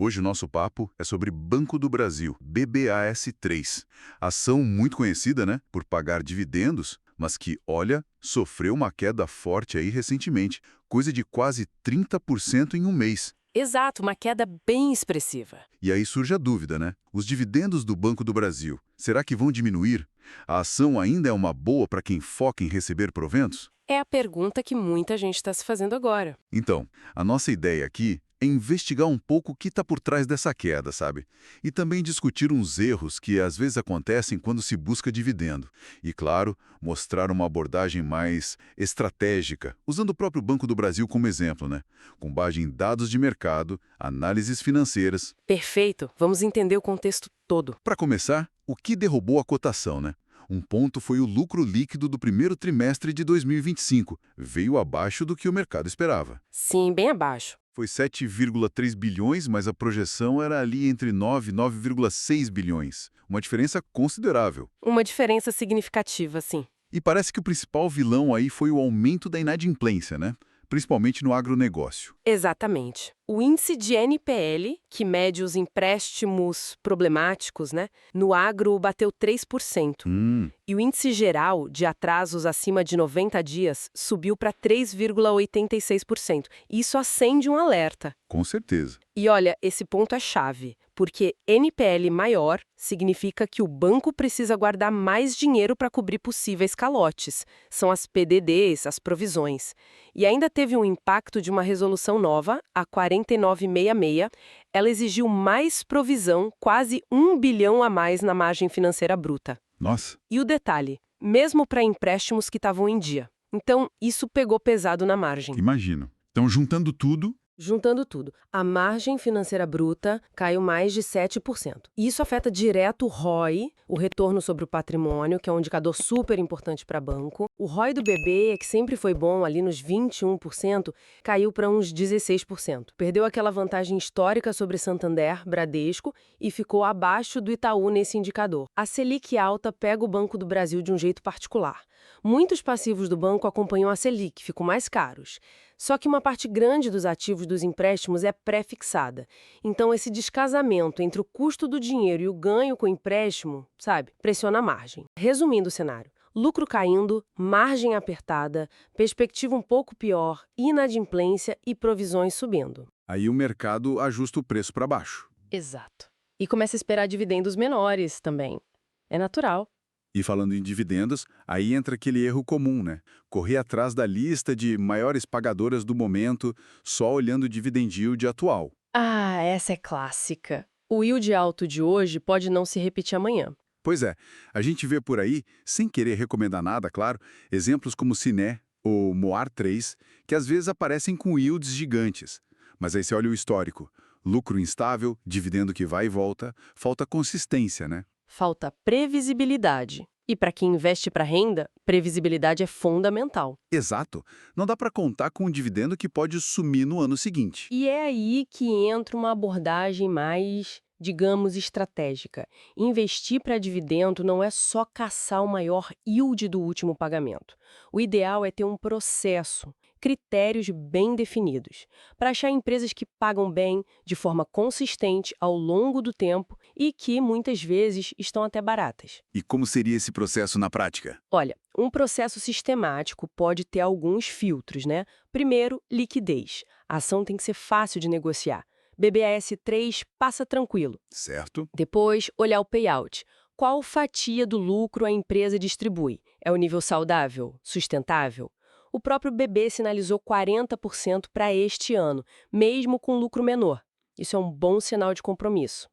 Hoje o nosso papo é sobre Banco do Brasil, BBAS3. Ação muito conhecida, né, por pagar dividendos, mas que, olha, sofreu uma queda forte aí recentemente, coisa de quase 30% em um mês. Exato, uma queda bem expressiva. E aí surge a dúvida, né? Os dividendos do Banco do Brasil, será que vão diminuir? A ação ainda é uma boa para quem foca em receber proventos? É a pergunta que muita gente está se fazendo agora. Então, a nossa ideia aqui é investigar um pouco o que está por trás dessa queda, sabe? E também discutir uns erros que às vezes acontecem quando se busca dividendo. E, claro, mostrar uma abordagem mais estratégica, usando o próprio Banco do Brasil como exemplo, né? Com base em dados de mercado, análises financeiras. Perfeito, vamos entender o contexto todo. Para começar, o que derrubou a cotação, né? Um ponto foi o lucro líquido do primeiro trimestre de 2025. Veio abaixo do que o mercado esperava. Sim, bem abaixo. Foi 7,3 bilhões, mas a projeção era ali entre 9 e 9,6 bilhões. Uma diferença considerável. Uma diferença significativa, sim. E parece que o principal vilão aí foi o aumento da inadimplência, né? Principalmente no agronegócio. Exatamente. O índice de NPL, que mede os empréstimos problemáticos, né, no agro bateu 3%. E o índice geral de atrasos acima de 90 dias subiu para 3,86%. Isso acende um alerta. Com certeza. E olha, esse ponto é chave, porque NPL maior significa que o banco precisa guardar mais dinheiro para cobrir possíveis calotes. São as PDDs, as provisões. E ainda teve um impacto de uma resolução nova, a 4966. Ela exigiu mais provisão, quase 1 bilhão a mais na margem financeira bruta. Nossa. E o detalhe, mesmo para empréstimos que estavam em dia. Então, isso pegou pesado na margem. Imagino. Então, juntando tudo, Juntando tudo, a margem financeira bruta caiu mais de 7%. Isso afeta direto o ROI, o retorno sobre o patrimônio, que é um indicador super importante para banco. O ROI do BB, que sempre foi bom ali nos 21%, caiu para uns 16%. Perdeu aquela vantagem histórica sobre Santander, Bradesco e ficou abaixo do Itaú nesse indicador. A Selic alta pega o Banco do Brasil de um jeito particular. Muitos passivos do banco acompanham a Selic, ficam mais caros. Só que uma parte grande dos ativos dos empréstimos é pré-fixada. Então, esse descasamento entre o custo do dinheiro e o ganho com o empréstimo, sabe, pressiona a margem. Resumindo o cenário, lucro caindo, margem apertada, perspectiva um pouco pior, inadimplência e provisões subindo. aí o mercado ajusta o preço para baixo. Exato. E começa a esperar dividendos menores também. É natural. E falando em dividendos, aí entra aquele erro comum, né? Correr atrás da lista de maiores pagadoras do momento, só olhando o dividend yield atual. Ah, essa é clássica. O yield alto de hoje pode não se repetir amanhã. Pois é, a gente vê por aí, sem querer recomendar nada, claro, exemplos como Ciné ou Moar 3, que às vezes aparecem com yields gigantes. Mas aí você olha o histórico. Lucro instável, dividendo que vai e volta, falta consistência, né? Falta previsibilidade. E para quem investe para renda, previsibilidade é fundamental. Exato. Não dá para contar com um dividendo que pode sumir no ano seguinte. E é aí que entra uma abordagem mais, digamos, estratégica. Investir para dividendo não é só caçar o maior yield do último pagamento. O ideal é ter um processo, critérios bem definidos, para achar empresas que pagam bem, de forma consistente, ao longo do tempo e que, muitas vezes, estão até baratas. E como seria esse processo na prática? Olha, um processo sistemático pode ter alguns filtros, né? Primeiro, liquidez. A ação tem que ser fácil de negociar. BBAS3 passa tranquilo. Certo? Depois, olhar o payout. Qual fatia do lucro a empresa distribui? É o nível saudável? Sustentável? O próprio BB sinalizou 40% para este ano, mesmo com lucro menor. Isso é um bom sinal de compromisso.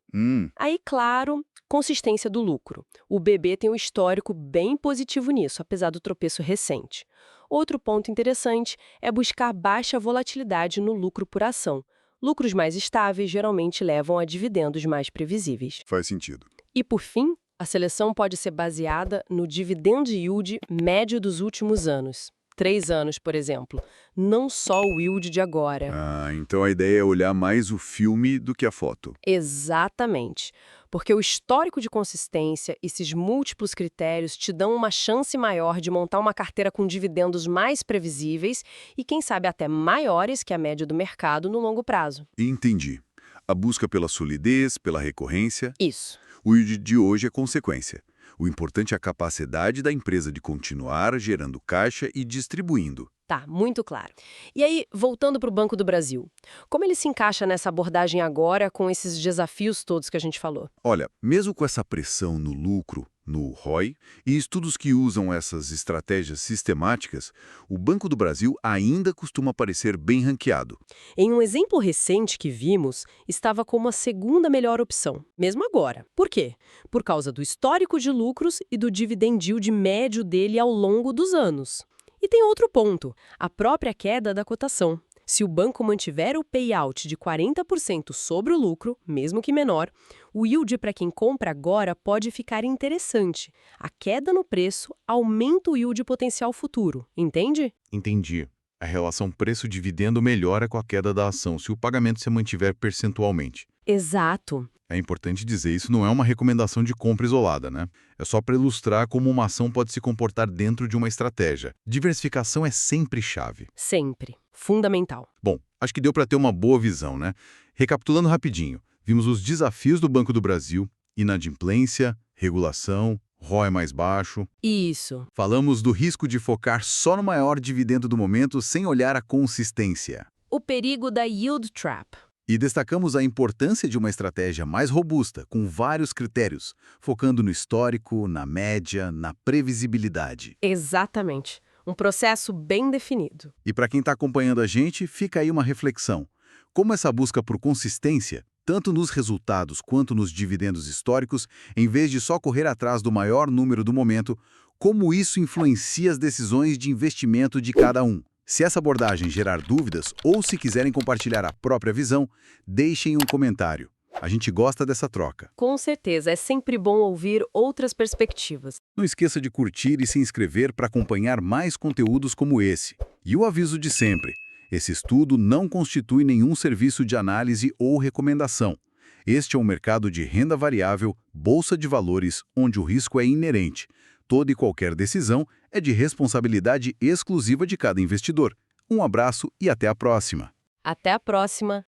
Aí, claro, consistência do lucro. O BB tem um histórico bem positivo nisso, apesar do tropeço recente. Outro ponto interessante é buscar baixa volatilidade no lucro por ação. Lucros mais estáveis geralmente levam a dividendos mais previsíveis. Faz sentido. E, por fim, a seleção pode ser baseada no dividend yield médio dos últimos anos. 3 anos, por exemplo. Não só o yield de agora. Ah, então a ideia é olhar mais o filme do que a foto. Exatamente. Porque o histórico de consistência, esses múltiplos critérios te dão uma chance maior de montar uma carteira com dividendos mais previsíveis e, quem sabe, até maiores que a média do mercado no longo prazo. Entendi. A busca pela solidez, pela recorrência. Isso. O yield de hoje é consequência. O importante é a capacidade da empresa de continuar gerando caixa e distribuindo. Tá, muito claro. E aí, voltando para o Banco do Brasil, como ele se encaixa nessa abordagem agora com esses desafios todos que a gente falou? Olha, mesmo com essa pressão no lucro, no ROI, e estudos que usam essas estratégias sistemáticas, o Banco do Brasil ainda costuma parecer bem ranqueado. Em um exemplo recente que vimos, estava como a segunda melhor opção, mesmo agora. Por quê? Por causa do histórico de lucros e do dividend yield médio dele ao longo dos anos. E tem outro ponto, a própria queda da cotação. Se o banco mantiver o payout de 40% sobre o lucro, mesmo que menor, o yield para quem compra agora pode ficar interessante. A queda no preço aumenta o yield potencial futuro, entende? Entendi. A relação preço-dividendo melhora com a queda da ação se o pagamento se mantiver percentualmente. Exato. É importante dizer, isso não é uma recomendação de compra isolada, né? É só para ilustrar como uma ação pode se comportar dentro de uma estratégia. Diversificação é sempre chave. Sempre. Fundamental. Bom, acho que deu para ter uma boa visão, né? Recapitulando rapidinho, vimos os desafios do Banco do Brasil, inadimplência, regulação, ROI mais baixo. Isso. Falamos do risco de focar só no maior dividendo do momento sem olhar a consistência. O perigo da yield trap. E destacamos a importância de uma estratégia mais robusta, com vários critérios, focando no histórico, na média, na previsibilidade. Exatamente. Um processo bem definido. E para quem está acompanhando a gente, fica aí uma reflexão. Como essa busca por consistência, tanto nos resultados quanto nos dividendos históricos, em vez de só correr atrás do maior número do momento, como isso influencia as decisões de investimento de cada um? Se essa abordagem gerar dúvidas ou se quiserem compartilhar a própria visão, deixem um comentário. A gente gosta dessa troca. Com certeza, é sempre bom ouvir outras perspectivas. Não esqueça de curtir e se inscrever para acompanhar mais conteúdos como esse. E o aviso de sempre, esse estudo não constitui nenhum serviço de análise ou recomendação. Este é um mercado de renda variável, bolsa de valores, onde o risco é inerente. Toda e qualquer decisão é de responsabilidade exclusiva de cada investidor. Um abraço e até a próxima. Até a próxima!